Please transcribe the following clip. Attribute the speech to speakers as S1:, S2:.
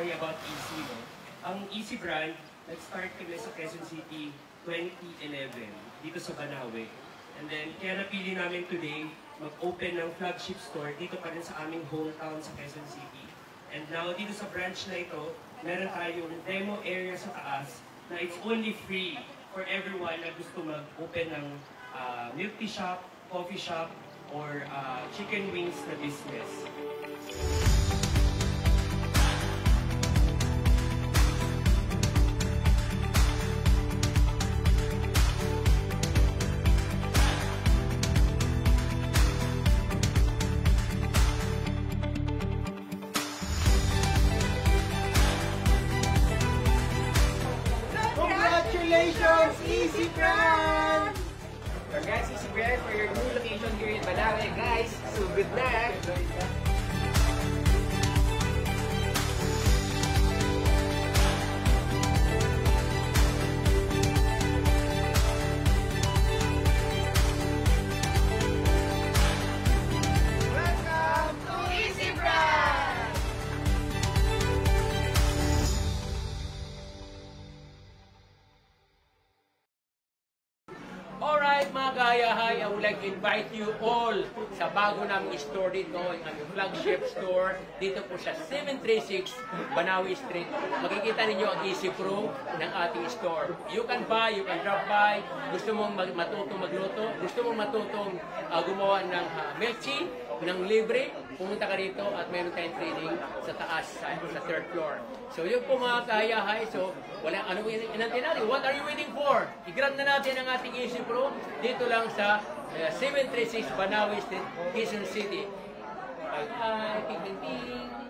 S1: story about Easy. No? Ang Easy brand, nag-start kami sa Quezon City 2011, dito sa Banawe. And then, kaya napili namin today, mag-open ng flagship store dito pa rin sa aming hometown sa Quezon City. And now, dito sa branch na ito, meron tayong demo area sa taas na it's only free for everyone na gusto mag-open ng milk tea shop, coffee shop, or chicken wings na business.
S2: Congratulations, Easy Brand!
S3: Congrats, Easy Brand, for your new location here in Banawe, guys. So good luck!
S2: Welcome to Easy Brand!
S3: Alright mga kahayahay, I would like to invite you all sa bago naming store dito, yung aming flagship store, dito po sa 736 Banawe Street. Makikita ninyo ang Easy Pro ng ating store. You can buy, you can drop by, gusto mong matutong magluto, gusto mong matutong gumawa ng milk tea, ng libre, pumunta ka dito at mayroon tayong training sa taas, sa third floor. So yun po mga kahayahay, so wala, ano inantay natin? What are you waiting for? I-grab na natin ang ating Easy Pro dito lang sa 736 Banawe Street, Quezon City. Bye-bye! Ting-ting-ting!